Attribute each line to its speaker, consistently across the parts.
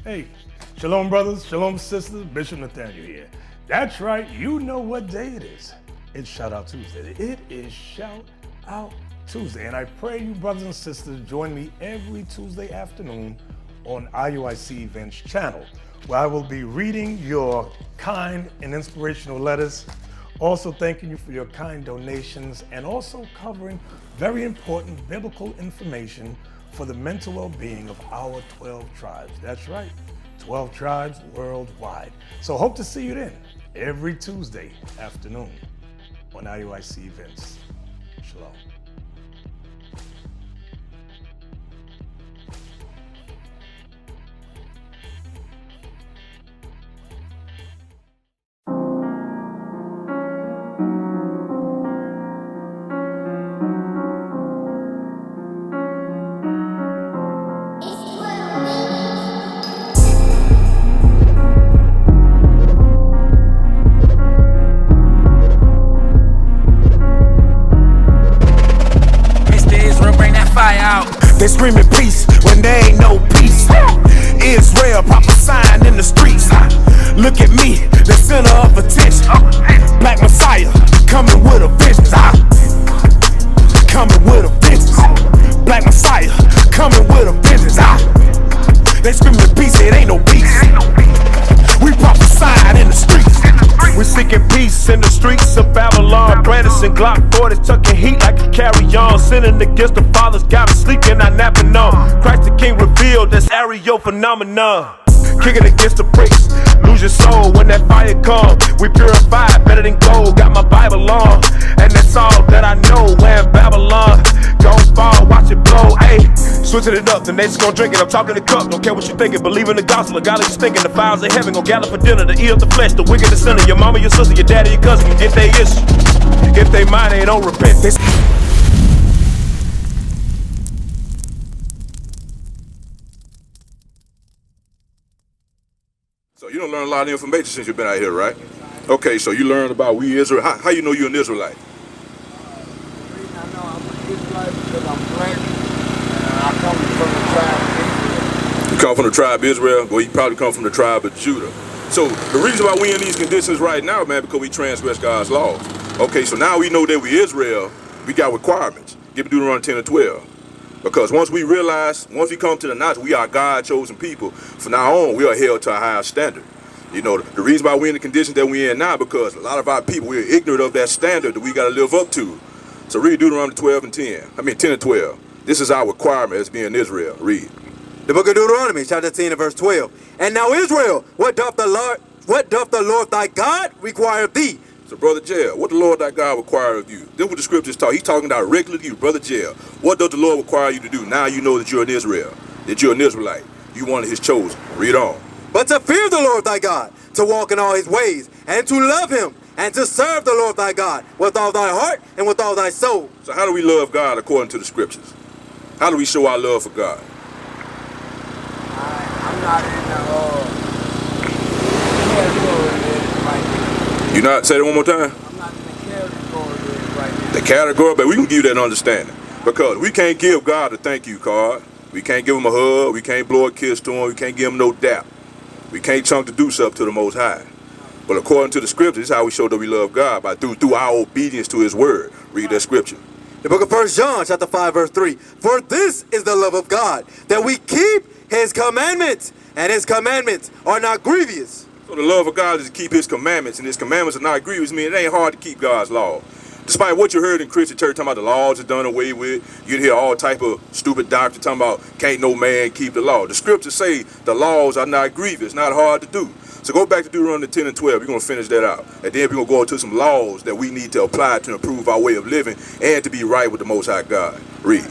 Speaker 1: Hey, shalom brothers, shalom sisters, Bishop Nathaniel here. That's right, you know what day it is. It's Shout Out Tuesday. It is Shout Out Tuesday. And I pray you brothers and sisters join me every Tuesday afternoon on IUIC Events channel, where I will be reading your kind and inspirational letters, also thanking you for your kind donations, and also covering very important biblical information for the mental well-being of our 12 tribes. That's right, 12 tribes worldwide. So hope to see you then every Tuesday afternoon on IUIC Events. Shalom.
Speaker 2: They screaming peace when there ain't no peace. Israel prophesying in the streets. Look at me, the center of attention. Black Messiah coming with a vengeance. Coming with a vengeance. Black Messiah coming with a vengeance. They screaming peace, it ain't no peace. We prophesying in the streets. We seeking peace in the streets of Babylon. Brandishing Glock 40s, tucking heat like a carry-on. Sinning against the fathers, got me sleeping, not napping on. Christ the King revealed, this aerial phenomenon. Kicking against the bricks, lose your soul when that fire come. We purify better than gold, got my Bible on, and that's all that I know. Where in Babylon, gon' fall, watch it blow. Ayy, switching it up, the next gon' drink it. I'm talking the cup, don't care what you thinking. Believe in the gospel, God is thinking. The fires of heaven gon' gather for dinner. The ear of the flesh, the wicked, the sinner. Your mama, your sister, your daddy, your cousin can get their issue. If they mind, they don't repent.
Speaker 3: So you don't learn a lot of information since you've been out here, right? Okay, so you learned about we Israel. How you know you're an Israelite?
Speaker 4: The reason I know I'm an Israelite because I'm black and I come from the tribe of Israel.
Speaker 3: You come from the tribe of Israel? Well, you probably come from the tribe of Judah. So the reason why we in these conditions right now, man, because we transgress God's laws. Okay, so now we know that we Israel, we got requirements. Give me Deuteronomy 10 and 12. Because once we come to the knowledge we are God's chosen people, from now on we are held to a higher standard. You know, the reason why we're in the condition that we're in now, because a lot of our people, we're ignorant of that standard that we got to live up to. So read Deuteronomy 10 and 12. This is our requirement as being Israel. Read.
Speaker 5: The book of Deuteronomy, chapter 10 and verse 12. And now Israel, what doth the Lord thy God require of thee?
Speaker 3: So, Brother Jail, what the Lord thy God require of you? This is what the scriptures talk. He's talking directly to you, Brother Jail. What does the Lord require you to do? Now you know that you're an Israel, that you're an Israelite. You one of his chosen. Read on.
Speaker 5: But to fear the Lord thy God, to walk in all his ways, and to love him, and to serve the Lord thy God with all thy heart and with all thy soul.
Speaker 3: So how do we love God according to the scriptures? How do we show our love for God?
Speaker 4: I'm not in the category right now.
Speaker 3: You not say that one more time?
Speaker 4: I'm not in the category right now.
Speaker 3: The category, but we can give you that understanding. Because we can't give God a thank you card. We can't give him a hug. We can't blow a kiss to him. We can't give him no dap. We can't chunk the deuce up to the Most High. But according to the scriptures, this is how we show that we love God, by through our obedience to his word. Read that scripture.
Speaker 5: The book of 1 John, chapter 5, verse 3. For this is the love of God, that we keep his commandments, and his commandments are not grievous.
Speaker 3: So the love of God is to keep his commandments, and his commandments are not grievous. I mean, it ain't hard to keep God's law. Despite what you heard in Christian church talking about the laws are done away with, you'd hear all type of stupid doctrine talking about can't no man keep the law. The scriptures say the laws are not grievous, not hard to do. So go back to Deuteronomy 10 and 12. We're going to finish that out. And then we're going to go into some laws that we need to apply to improve our way of living and to be right with the Most High God. Read.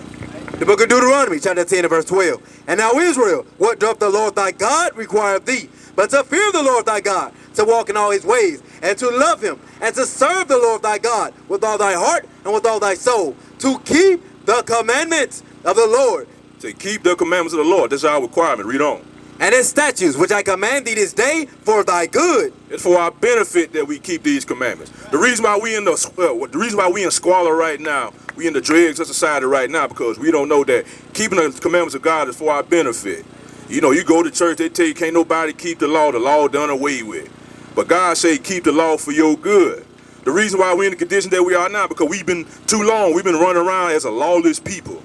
Speaker 5: The book of Deuteronomy, chapter 10 and verse 12. And now Israel, what doth the Lord thy God require of thee? But to fear the Lord thy God, to walk in all his ways, and to love him, and to serve the Lord thy God with all thy heart and with all thy soul, to keep the commandments of the Lord.
Speaker 3: To keep the commandments of the Lord. That's our requirement. Read on.
Speaker 5: and his statutes, which I command thee this day for thy good.
Speaker 3: It's for our benefit that we keep these commandments. The reason why we in squalor right now, we in the dregs of society right now, because we don't know that keeping the commandments of God is for our benefit. You know, you go to church, they tell you can't nobody keep the law done away with. But God say keep the law for your good. The reason why we're in the condition that we are now, because we've been running around as a lawless people.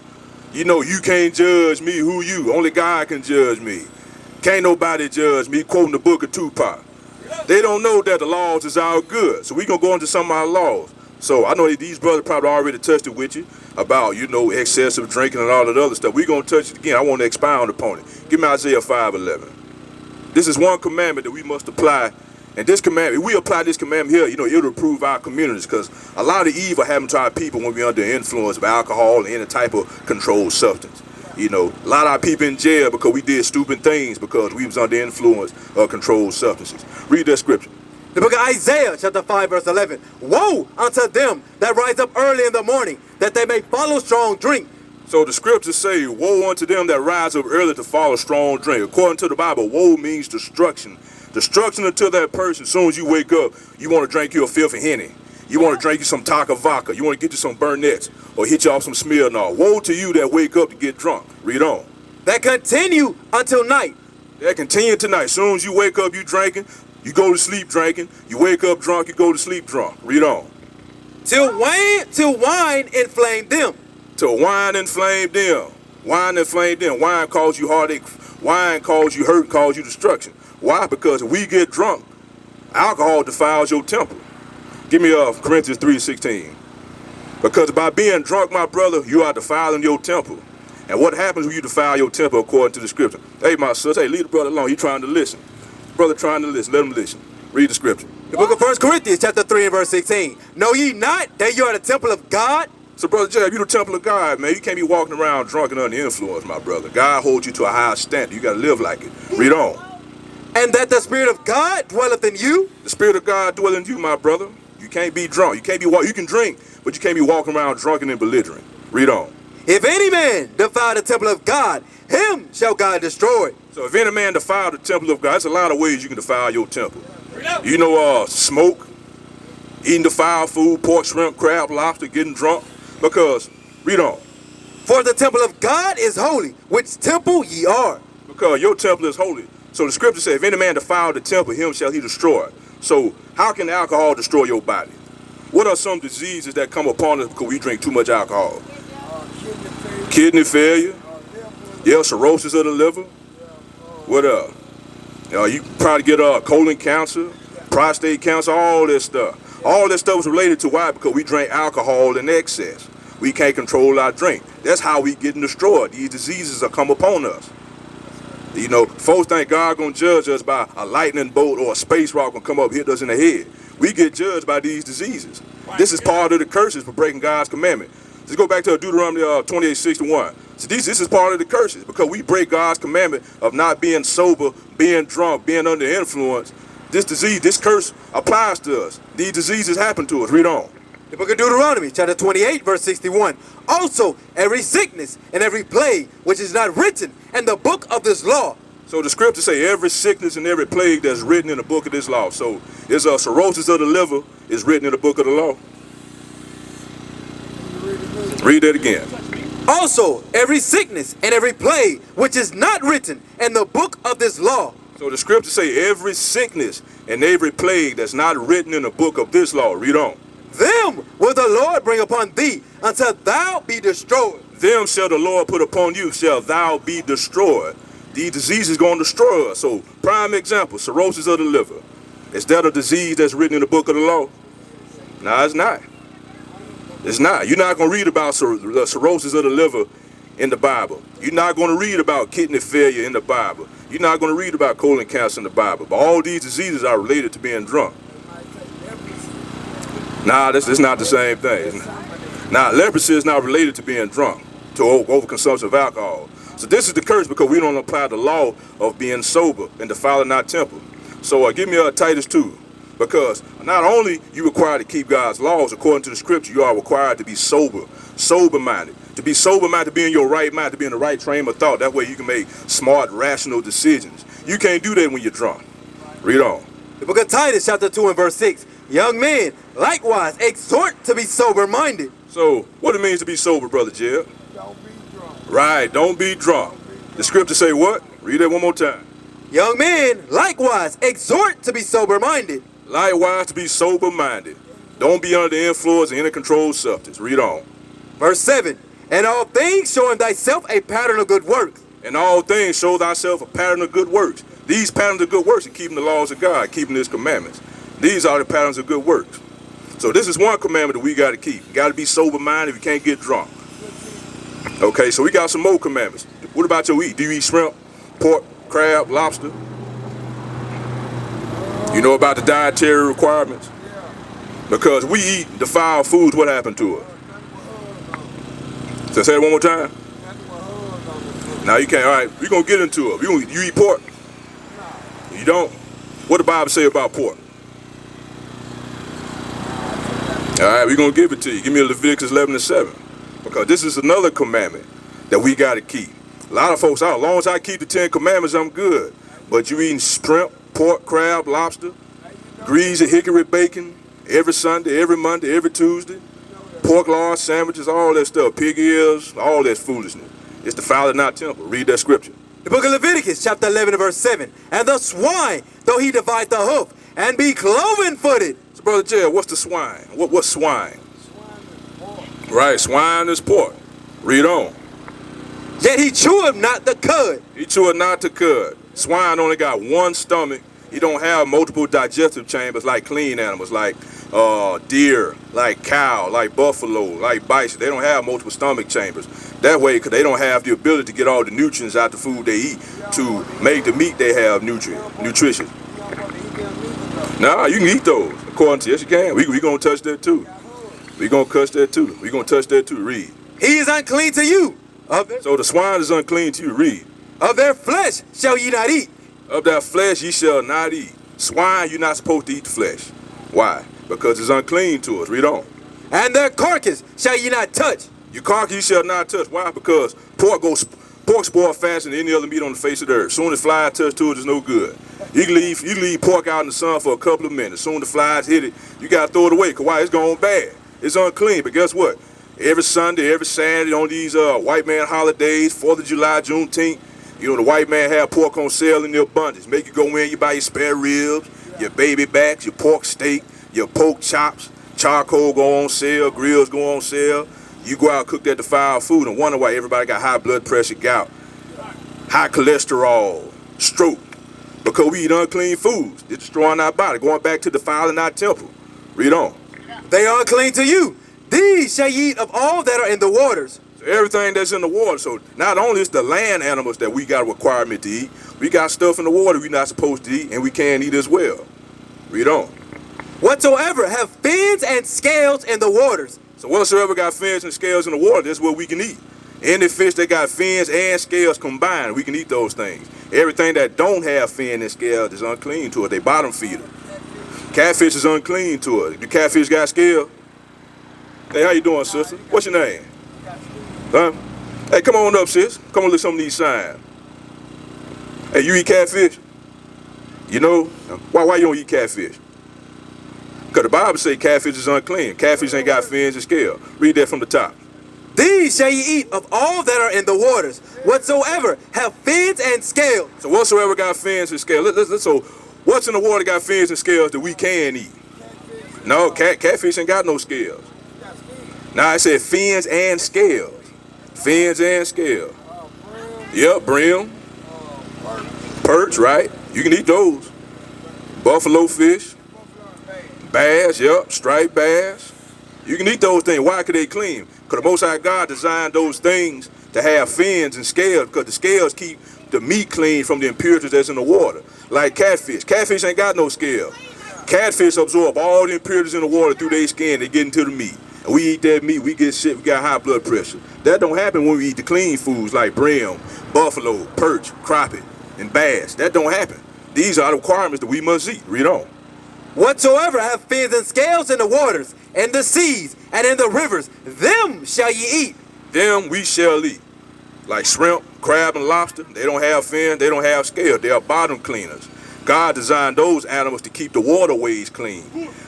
Speaker 3: You know, you can't judge me, who you? Only God can judge me. Can't nobody judge me, quoting the book of Tupac. They don't know that the laws is our good. So we're going to go into some of our laws. So I know that these brothers probably already touched it with you about, you know, excessive drinking and all that other stuff. We're going to touch it again. I want to expound upon it. Give me Isaiah 5:11. This is one commandment that we must apply. And this commandment, if we apply this commandment here, you know, it'll improve our communities, because a lot of evil happens to our people when we're under the influence of alcohol and any type of controlled substance. You know, a lot of our people in jail because we did stupid things because we was under influence of controlled substances. Read that scripture.
Speaker 5: The book of Isaiah, chapter 5, verse 11. Woe unto them that rise up early in the morning, that they may follow strong drink.
Speaker 3: So the scriptures say, woe unto them that rise up early to follow strong drink. According to the Bible, woe means destruction. Destruction unto that person. As soon as you wake up, you want to drink you a filthy Henny. You want to drink you some Taka vodka. You want to get you some Burnett's or hit you off some Smirnoff. Woe to you that wake up to get drunk. Read on.
Speaker 5: That continue until night.
Speaker 3: That continue tonight. As soon as you wake up, you drinking. You go to sleep drinking. You wake up drunk. You go to sleep drunk. Read on.
Speaker 5: Till wine inflame them.
Speaker 3: Till wine inflame them. Wine inflame them. Wine cause you heartache. Wine cause you hurt, cause you destruction. Why? Because if we get drunk, alcohol defiles your temple. Give me Corinthians 3:16. Because by being drunk, my brother, you are defiling your temple. And what happens when you defile your temple according to the scripture? Hey, my sister, hey, leave the brother alone. He's trying to listen. Brother trying to listen. Let him listen. Read the scripture.
Speaker 5: The book of 1 Corinthians, chapter 3 and verse 16. Know ye not that you are the temple of God?
Speaker 3: So, Brother Jab, you the temple of God, man. You can't be walking around drunk and under influence, my brother. God holds you to a higher standard. You got to live like it. Read on.
Speaker 5: And that the Spirit of God dwelleth in you?
Speaker 3: The Spirit of God dwelleth in you, my brother. You can't be drunk. You can drink, but you can't be walking around drunken and belligerent. Read on.
Speaker 5: If any man defile the temple of God, him shall God destroy.
Speaker 3: So if any man defile the temple of God, there's a lot of ways you can defile your temple. You know, smoke, eating defiled food, pork, shrimp, crab, lobster, getting drunk. Because, read on.
Speaker 5: For the temple of God is holy, which temple ye are.
Speaker 3: Because your temple is holy. So the scripture says, if any man defile the temple, him shall he destroy. So how can alcohol destroy your body? What are some diseases that come upon us because we drink too much alcohol? Kidney failure. Yeah, cirrhosis of the liver. What else? You probably get colon cancer, prostate cancer, all this stuff. All that stuff is related to why? Because we drink alcohol in excess. We can't control our drink. That's how we getting destroyed. These diseases are come upon us. You know, folks think God gonna judge us by a lightning bolt or a space rock gonna come up hit us in the head. We get judged by these diseases. This is part of the curses for breaking God's commandment. Let's go back to Deuteronomy 28:61. So this is part of the curses because we break God's commandment of not being sober, being drunk, being under influence. This disease, this curse applies to us. These diseases happen to us. Read on.
Speaker 5: The book of Deuteronomy, chapter 28, verse 61. Also, every sickness and every plague which is not written in the book of this law.
Speaker 3: So the scriptures say every sickness and every plague that's written in the book of this law. So there's a cirrhosis of the liver is written in the book of the law. Read that again.
Speaker 5: Also, every sickness and every plague which is not written in the book of this law.
Speaker 3: So the scriptures say every sickness and every plague that's not written in the book of this law. Read on.
Speaker 5: Them will the Lord bring upon thee until thou be destroyed.
Speaker 3: Them shall the Lord put upon you, shall thou be destroyed. These diseases going to destroy us. So prime example, cirrhosis of the liver. Is that a disease that's written in the book of the law? No, it's not. It's not. You're not going to read about the cirrhosis of the liver in the Bible. You're not going to read about kidney failure in the Bible. You're not going to read about colon cancer in the Bible. But all these diseases are related to being drunk. Nah, this is not the same thing. Now, leprosy is not related to being drunk, to overconsumption of alcohol. So this is the curse because we don't apply the law of being sober and defiling our temple. So give me Titus 2. Because not only you required to keep God's laws according to the scripture, you are required to be sober-minded. To be sober-minded, to be in your right mind, to be in the right frame of thought. That way you can make smart, rational decisions. You can't do that when you're drunk. Read on.
Speaker 5: The book of Titus, chapter 2 and verse 6. Young men, likewise, exhort to be sober-minded.
Speaker 3: So, what it means to be sober, Brother Jeb?
Speaker 4: Don't be drunk.
Speaker 3: Right, don't be drunk. The scripture say what? Read that one more time.
Speaker 5: Young men, likewise, exhort to be sober-minded.
Speaker 3: Likewise, to be sober-minded. Don't be under the influence of any controlled substance. Read on.
Speaker 5: Verse 7. And all things showing thyself a pattern of good works.
Speaker 3: In all things show thyself a pattern of good works. These patterns of good works are keeping the laws of God, keeping his commandments. These are the patterns of good works. So this is one commandment that we got to keep. You got to be sober-minded if you can't get drunk. Okay, so we got some more commandments. What about your eat? Do you eat shrimp, pork, crab, lobster? You know about the dietary requirements? Because we eat defiled foods, what happened to us? So say it one more time. Now you can't. All right, we're going to get into it. You eat pork? You don't? What the Bible say about pork? All right, we're going to give it to you. Give me Leviticus 11 and 7. Because this is another commandment that we got to keep. A lot of folks, as long as I keep the 10 commandments, I'm good. But you eating shrimp, pork, crab, lobster, greasy hickory bacon, every Sunday, every Monday, every Tuesday, pork lard sandwiches, all that stuff, pig ears, all that foolishness. It's defiling not temple. Read that scripture.
Speaker 5: The book of Leviticus, chapter 11 and verse 7. And the swine, though he divide the hoof, and be cloven-footed.
Speaker 3: So, Brother Jed, what's the swine? What's swine? Right, swine is pork. Read on.
Speaker 5: Yet he cheweth not the cud.
Speaker 3: He cheweth not the cud. Swine only got one stomach. He don't have multiple digestive chambers like clean animals, like deer, like cow, like buffalo, like bison. They don't have multiple stomach chambers. That way, because they don't have the ability to get all the nutrients out the food they eat to make the meat they have nutrition. Nah, you can eat those. According to, yes, you can. We going to touch that too. We going to touch that too. We going to touch that too. Read.
Speaker 5: He is unclean to you.
Speaker 3: So the swine is unclean to you. Read.
Speaker 5: Of their flesh shall ye not eat.
Speaker 3: Of that flesh ye shall not eat. Swine, you're not supposed to eat the flesh. Why? Because it's unclean to us. Read on.
Speaker 5: And their carcass shall ye not touch.
Speaker 3: Your carcass you shall not touch. Why? Because pork spoil faster than any other meat on the face of the earth. Soon as flies touch to it, it's no good. You can leave pork out in the sun for a couple of minutes. Soon the flies hit it, you got to throw it away. Because why? It's going bad. It's unclean. But guess what? Every Sunday, every Saturday on these white man holidays, 4th of July, Juneteenth, you know, the white man have pork on sale in the abundance. Make you go in, you buy your spare ribs, your baby backs, your pork steak, your pork chops, charcoal go on sale, grills go on sale. You go out and cook that defiled food and wonder why everybody got high blood pressure, gout, high cholesterol, stroke. Because we eat unclean foods. It's destroying our body, going back to defiling our temple. Read on.
Speaker 5: They are unclean to you. These shall ye eat of all that are in the waters.
Speaker 3: So everything that's in the water. So not only is the land animals that we got a requirement to eat, we got stuff in the water we're not supposed to eat and we can't eat as well. Read on.
Speaker 5: Whatsoever have fins and scales in the waters.
Speaker 3: So whatsoever got fins and scales in the water, that's what we can eat. Any fish that got fins and scales combined, we can eat those things. Everything that don't have fin and scales is unclean to it. They bottom feeder. Catfish is unclean to it. The catfish got scale. Hey, how you doing, sister? What's your name? Huh? Hey, come on up, sis. Come on, look at some of these signs. Hey, you eat catfish? You know? Why you don't eat catfish? Because the Bible say catfish is unclean. Catfish ain't got fins and scale. Read that from the top.
Speaker 5: These shall ye eat of all that are in the waters, whatsoever have fins and scales.
Speaker 3: So whatsoever got fins and scales. So what's in the water got fins and scales that we can eat? No, catfish ain't got no scales. Now I said fins and scales. Fins and scales. Yep, brim. Perch, right? You can eat those. Buffalo fish. Bass, yep, striped bass. You can eat those things. Why? Because they clean. Because the Most High God designed those things to have fins and scales, because the scales keep the meat clean from the impurities that's in the water. Like catfish. Catfish ain't got no scale. Catfish absorb all the impurities in the water through their skin. They get into the meat. And we eat that meat, we get sick, we got high blood pressure. That don't happen when we eat the clean foods like brim, buffalo, perch, crappie, and bass. That don't happen. These are the requirements that we must eat. Read on.
Speaker 5: Whatsoever have fins and scales in the waters, in the seas, and in the rivers, them shall ye eat.
Speaker 3: Them we shall eat. like shrimp, crab, and lobster. They don't have fin, they don't have scale. They are bottom cleaners. God designed those animals to keep the waterways clean.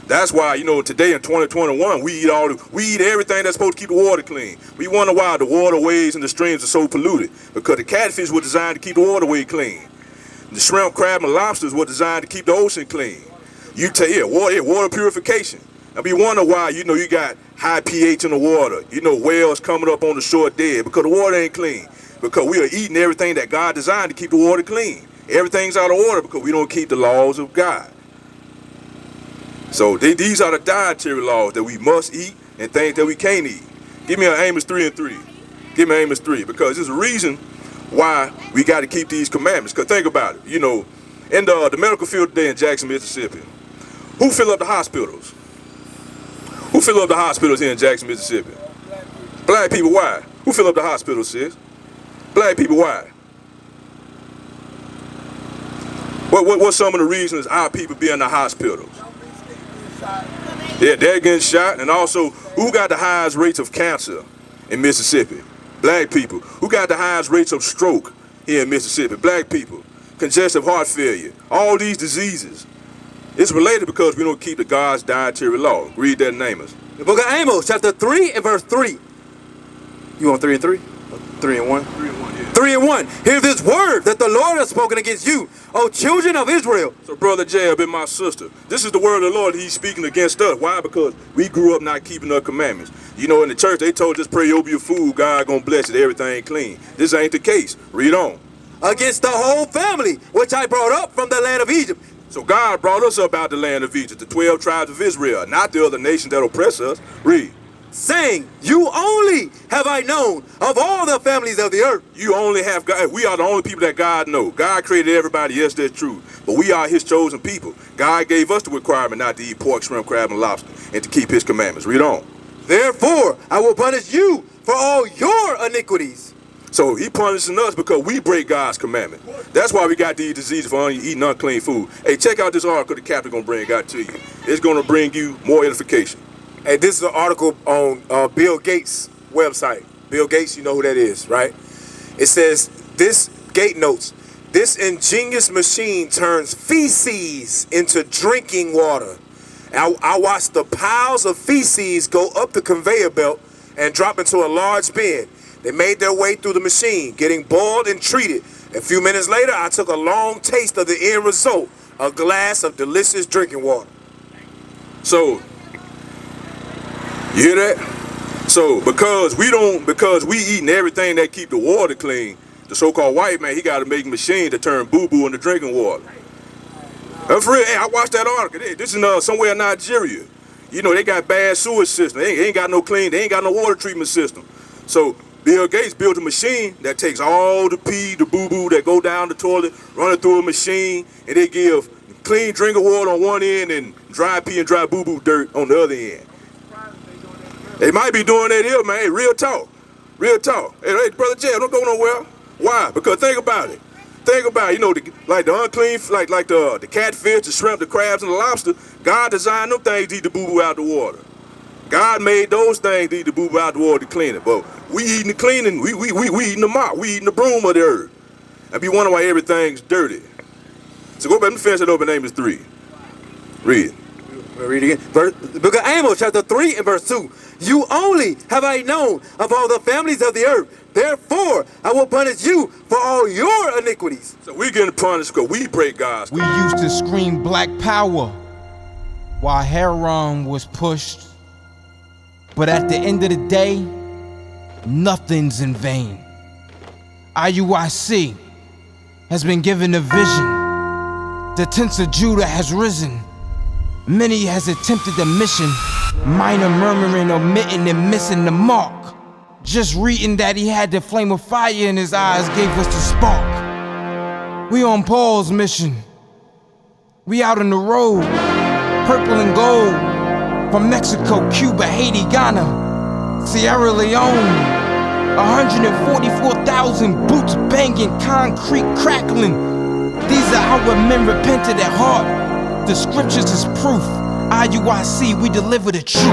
Speaker 3: That's why, you know, today in 2021, we eat everything that's supposed to keep the water clean. We wonder why the waterways and the streams are so polluted, because the catfish were designed to keep the waterway clean. The shrimp, crab, and lobsters were designed to keep the ocean clean. Water purification. And we wonder why, you know, you got high pH in the water. You know, whales coming up on the shore dead because the water ain't clean. Because we are eating everything that God designed to keep the water clean. Everything's out of order because we don't keep the laws of God. So these are the dietary laws that we must eat and things that we can't eat. Give me an Amos 3:3. Give me Amos 3, because there's a reason why we got to keep these commandments. Because think about it, you know, in the medical field today in Jackson, Mississippi, who fill up the hospitals? Who fill up the hospitals here in Jackson, Mississippi? Black people. Why? Who fill up the hospitals, sis? Black people. Why? What's some of the reasons our people be in the hospitals? Yeah, they're getting shot. And also, who got the highest rates of cancer in Mississippi? Black people. Who got the highest rates of stroke here in Mississippi? Black people. Congestive heart failure. All these diseases. It's related because we don't keep the God's dietary law. Read that in Amos.
Speaker 5: The book of Amos, chapter 3 and verse 3. You want 3 and 3? 3 and 1?
Speaker 3: 3 and 1, yeah.
Speaker 5: 3 and 1. Hear this word that the Lord has spoken against you, O children of Israel.
Speaker 3: So Brother Jab and my sister, this is the word of the Lord. He's speaking against us. Why? Because we grew up not keeping the commandments. You know, in the church, they told us pray over your food. God gonna bless it. Everything clean. This ain't the case. Read on.
Speaker 5: Against the whole family, which I brought up from the land of Egypt.
Speaker 3: So God brought us up out the land of Egypt, the 12 tribes of Israel, not the other nations that oppress us. Read.
Speaker 5: Saying, you only have I known of all the families of the earth.
Speaker 3: You only have God. We are the only people that God knows. God created everybody. Yes, that's true. But we are his chosen people. God gave us the requirement not to eat pork, shrimp, crab, and lobster, and to keep his commandments. Read on.
Speaker 5: Therefore, I will punish you for all your iniquities.
Speaker 3: So he punishing us because we break God's commandment. That's why we got these diseases for eating unclean food. Hey, check out this article the captain gonna bring out to you. It's gonna bring you more edification.
Speaker 6: Hey, this is an article on Bill Gates' website. Bill Gates, you know who that is, right? It says, Gate notes, this ingenious machine turns feces into drinking water. I watched the piles of feces go up the conveyor belt and drop into a large bin. They made their way through the machine, getting boiled and treated. A few minutes later, I took a long taste of the end result, a glass of delicious drinking water.
Speaker 3: So, you hear that? So, because we eating everything that keep the water clean, the so-called white man, he got to make a machine to turn boo-boo into drinking water. For real, hey, I watched that article. This is somewhere in Nigeria. You know, they got bad sewage system. They ain't got no clean, they ain't got no water treatment system. So, Bill Gates built a machine that takes all the pee, the boo-boo that go down the toilet, run it through a machine, and they give clean drinking water on one end and dry pee and dry boo-boo dirt on the other end. They might be doing that here, man. Hey, real talk. Real talk. Hey, Brother Jay, don't go nowhere. Why? Because think about it. Think about it. You know, like the unclean, like the catfish, the shrimp, the crabs, and the lobster, God designed them things to eat the boo-boo out the water. God made those things to eat the boo-boo out the water to clean it. But we eating the cleaning, we eating the mop, we eating the broom of the earth. And be wondering why everything's dirty. So go back and finish it up in Amos 3. Read it.
Speaker 5: Read it again. The book of Amos, chapter 3 and verse 2. You only have I known of all the families of the earth. Therefore, I will punish you for all your iniquities.
Speaker 3: So we getting punished because we break God's
Speaker 7: We used to scream black power while Heron was pushed. But at the end of the day, nothing's in vain. IUIC has been given a vision. The tents of Judah has risen. Many has attempted the mission, minor murmuring, omitting, and missing the mark. Just reading that he had the flame of fire in his eyes gave us the spark. We on Paul's mission. We out on the road, purple and gold, from Mexico, Cuba, Haiti, Ghana, Sierra Leone. 144,000 boots banging, concrete crackling. These are our men repented at heart. The scriptures is proof. IUIC, we deliver the truth.